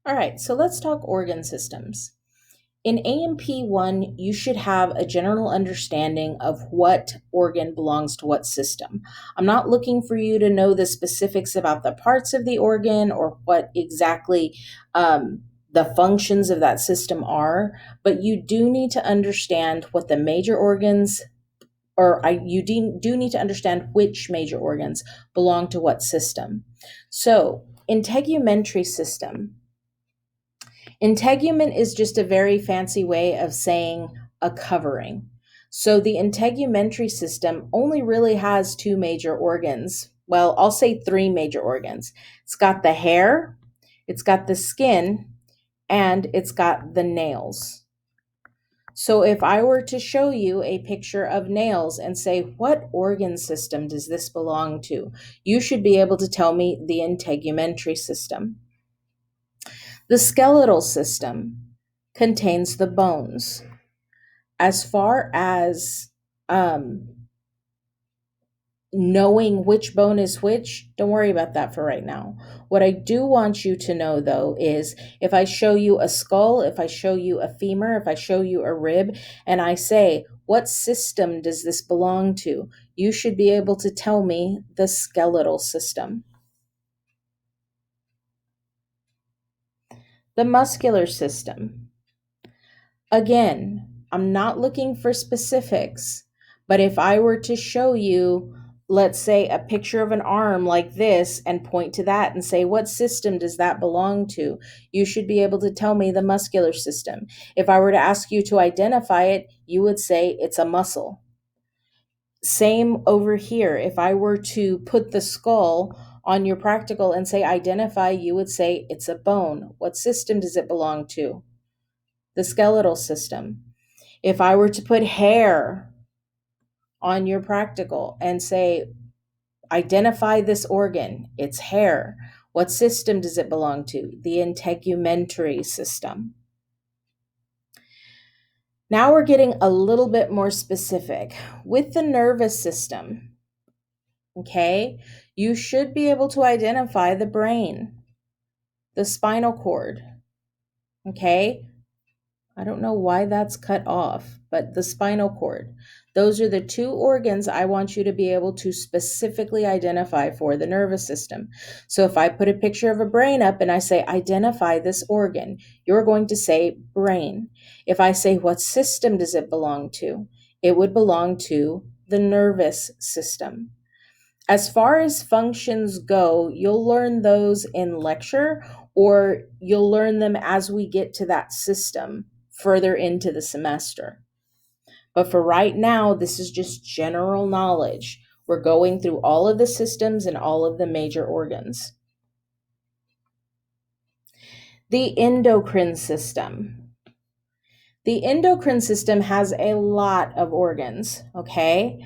All right, so let's talk organ systems. In AP1, you should have a general understanding of what organ belongs to what system. I'm not looking for you to know the specifics about the parts of the organ or what exactly the functions of that system are, but you do need to understand what the major organs, do need to understand which major organs belong to what system. So, integumentary system. Integument is just a very fancy way of saying a covering. So the integumentary system only really has two major organs. Well, I'll say three major organs. It's got the hair, it's got the skin, and it's got the nails. So if I were to show you a picture of nails and say, what organ system does this belong to? You should be able to tell me the integumentary system. The skeletal system contains the bones. As far as um, knowing which bone is which, don't worry about that for right now. What I do want you to know, though, is if I show you a skull, if I show you a femur, if I show you a rib, and I say, what system does this belong to? You should be able to tell me the skeletal system. The muscular system. Again, I'm not looking for specifics, but if I were to show you, let's say, a picture of an arm like this and point to that and say, what system does that belong to? You should be able to tell me the muscular system. If I were to ask you to identify it, you would say it's a muscle. Same over here. If I were to put the skull on your practical and say identify, you would say it's a bone. What system does it belong to? The skeletal system. If I were to put hair on your practical and say, identify this organ, it's hair. What system does it belong to? The integumentary system. Now we're getting a little bit more specific. With the nervous system, okay, you should be able to identify the brain, the spinal cord, okay? I don't know why that's cut off, but the spinal cord. Those are the two organs I want you to be able to specifically identify for the nervous system. So if I put a picture of a brain up and I say, identify this organ, you're going to say brain. If I say, what system does it belong to? It would belong to the nervous system. As far as functions go, you'll learn those in lecture or you'll learn them as we get to that system further into the semester. But for right now, this is just general knowledge. We're going through all of the systems and all of the major organs. The endocrine system. The endocrine system has a lot of organs, okay?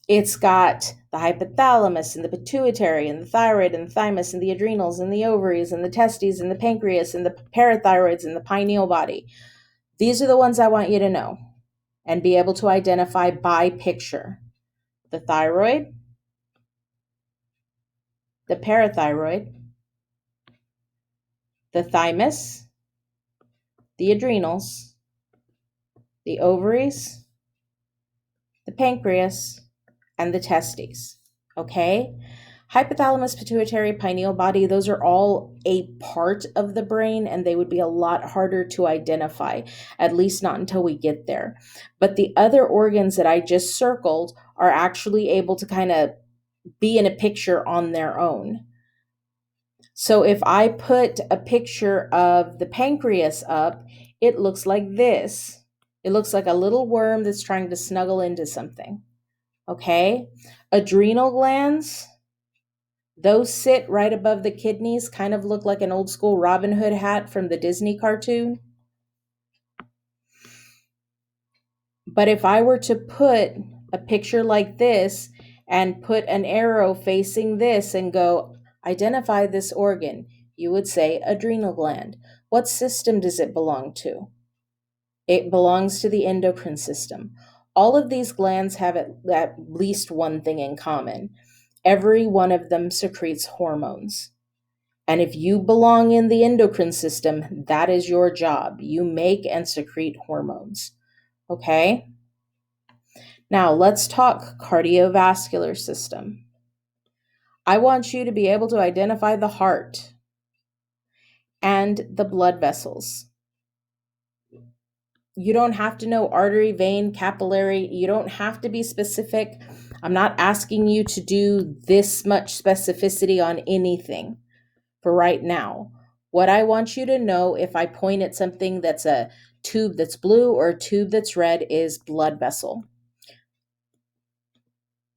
It's got the hypothalamus and the pituitary and the thyroid and the thymus and the adrenals and the ovaries and the testes and the pancreas and the parathyroids and the pineal body. These are the ones I want you to know and be able to identify by picture. The thyroid, the parathyroid, the thymus, the adrenals, the ovaries, the pancreas, and the testes. Okay? Hypothalamus, pituitary, pineal body, those are all a part of the brain and they would be a lot harder to identify, at least not until we get there. But the other organs that I just circled are actually able to kind of be in a picture on their own. So if I put a picture of the pancreas up, it looks like this. It looks like a little worm that's trying to snuggle into something. Okay? Adrenal glands, those sit right above the kidneys, kind of look like an old school Robin Hood hat from the Disney cartoon. But if I were to put a picture like this and put an arrow facing this and go, identify this organ, you would say adrenal gland. What system does it belong to? It belongs to the endocrine system. All of these glands have at least one thing in common. Every one of them secretes hormones. And if you belong in the endocrine system, that is your job. You make and secrete hormones. Okay? Now let's talk cardiovascular system. I want you to be able to identify the heart and the blood vessels. You don't have to know artery, vein, capillary. You don't have to be specific. I'm not asking you to do this much specificity on anything for right now. What I want you to know, if I point at something that's a tube that's blue or a tube that's red, is blood vessel.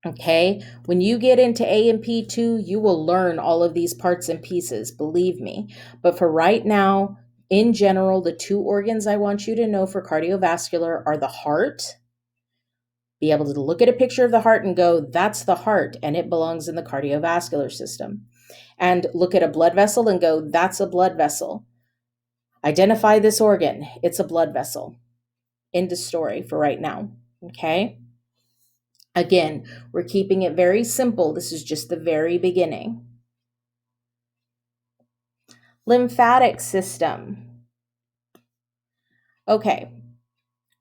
Okay, when you get into AP2, you will learn all of these parts and pieces, believe me. But for right now, in general, the two organs I want you to know for cardiovascular are the heart. Be able to look at a picture of the heart and go, that's the heart, and it belongs in the cardiovascular system. And look at a blood vessel and go, that's a blood vessel. Identify this organ, it's a blood vessel. End of story for right now, okay? Again, we're keeping it very simple. This is just the very beginning. Lymphatic system. Okay,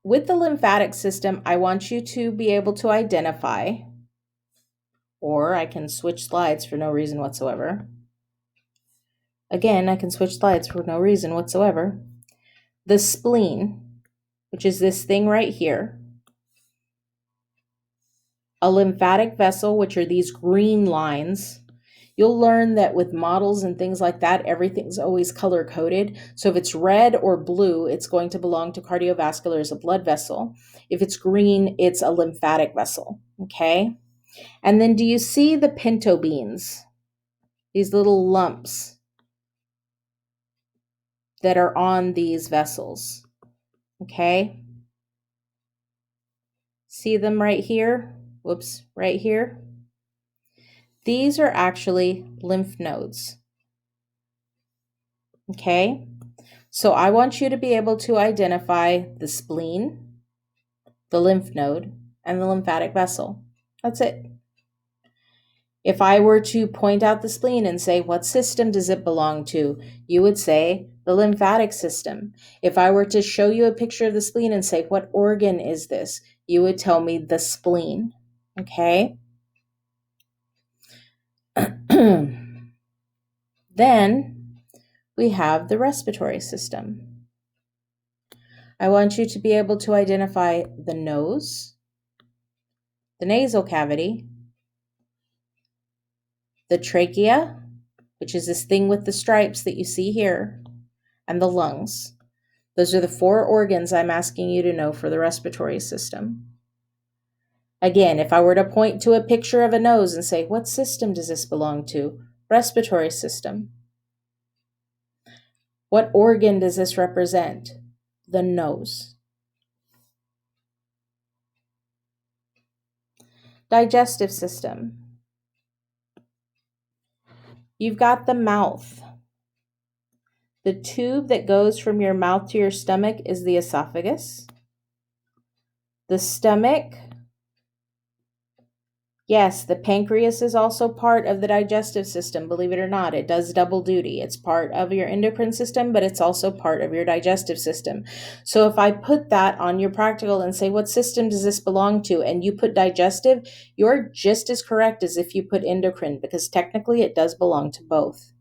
with the lymphatic system, I want you to be able to identify, or I can switch slides for no reason whatsoever. Again, I can switch slides for no reason whatsoever. The spleen, which is this thing right here. A lymphatic vessel, which are these green lines. You'll learn that with models and things like that, everything's always color coded. So if it's red or blue, it's going to belong to cardiovascular as a blood vessel. If it's green, it's a lymphatic vessel. Okay. And then do you see the pinto beans? These little lumps that are on these vessels. Okay. See them right here? Whoops, right here. These are actually lymph nodes. Okay, so I want you to be able to identify the spleen, the lymph node, and the lymphatic vessel. That's it. If I were to point out the spleen and say, what system does it belong to? You would say the lymphatic system. If I were to show you a picture of the spleen and say, what organ is this? You would tell me the spleen. Okay. Then we have the respiratory system. I want you to be able to identify the nose, the nasal cavity, the trachea, which is this thing with the stripes that you see here, and the lungs. Those are the four organs I'm asking you to know for the respiratory system. Again, if I were to point to a picture of a nose and say, what system does this belong to? Respiratory system. What organ does this represent? The nose. Digestive system. You've got the mouth. The tube that goes from your mouth to your stomach is the esophagus. The stomach, yes, the pancreas is also part of the digestive system, believe it or not. It does double duty. It's part of your endocrine system, but it's also part of your digestive system. So if I put that on your practical and say, what system does this belong to? And you put digestive, you're just as correct as if you put endocrine, because technically it does belong to both.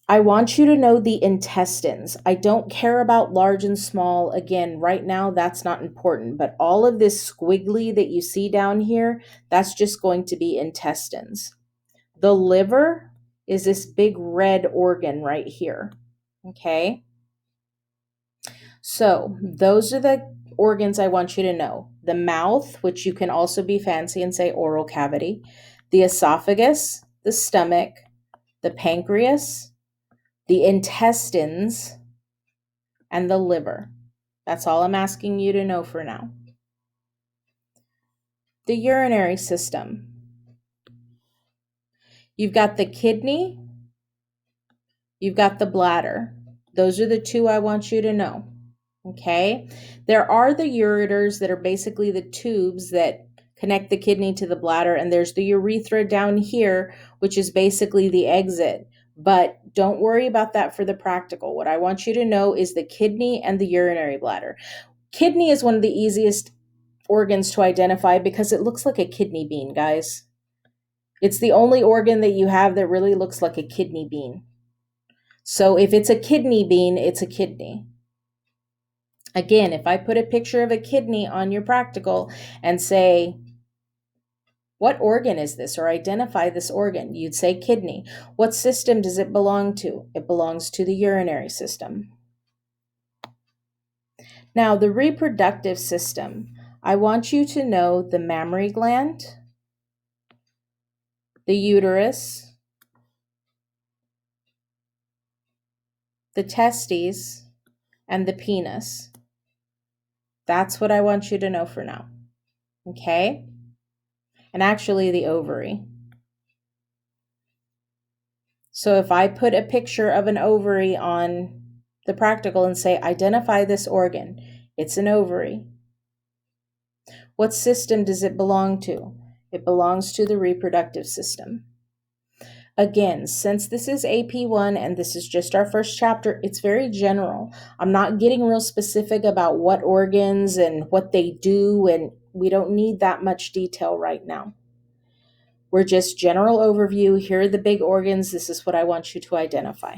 I want you to know the intestines. I don't care about large and small. Again, right now, that's not important. But all of this squiggly that you see down here, that's just going to be intestines. The liver is this big red organ right here. Okay? So those are the organs I want you to know. The mouth, which you can also be fancy and say oral cavity. The esophagus, the stomach, the pancreas, the intestines, and the liver. That's all I'm asking you to know for now. The urinary system. You've got the kidney, you've got the bladder. Those are the two I want you to know. Okay? There are the ureters that are basically the tubes that connect the kidney to the bladder, and there's the urethra down here, which is basically the exit. But don't worry about that for the practical. What I want you to know is the kidney and the urinary bladder. Kidney is one of the easiest organs to identify because it looks like a kidney bean, guys. It's the only organ that you have that really looks like a kidney bean. So if it's a kidney bean, it's a kidney. Again, if I put a picture of a kidney on your practical and say, what organ is this? Or identify this organ, you'd say kidney. What system does it belong to? It belongs to the urinary system. Now, the reproductive system. I want you to know the mammary gland, the uterus, the testes, and the penis. That's what I want you to know for now. Okay? And actually the ovary. So if I put a picture of an ovary on the practical and say, identify this organ, it's an ovary. What system does it belong to? It belongs to the reproductive system. Again, since this is AP1 and this is just our first chapter, it's very general. I'm not getting real specific about what organs and what they do, and we don't need that much detail right now. We're just general overview. Here are the big organs. This is what I want you to identify.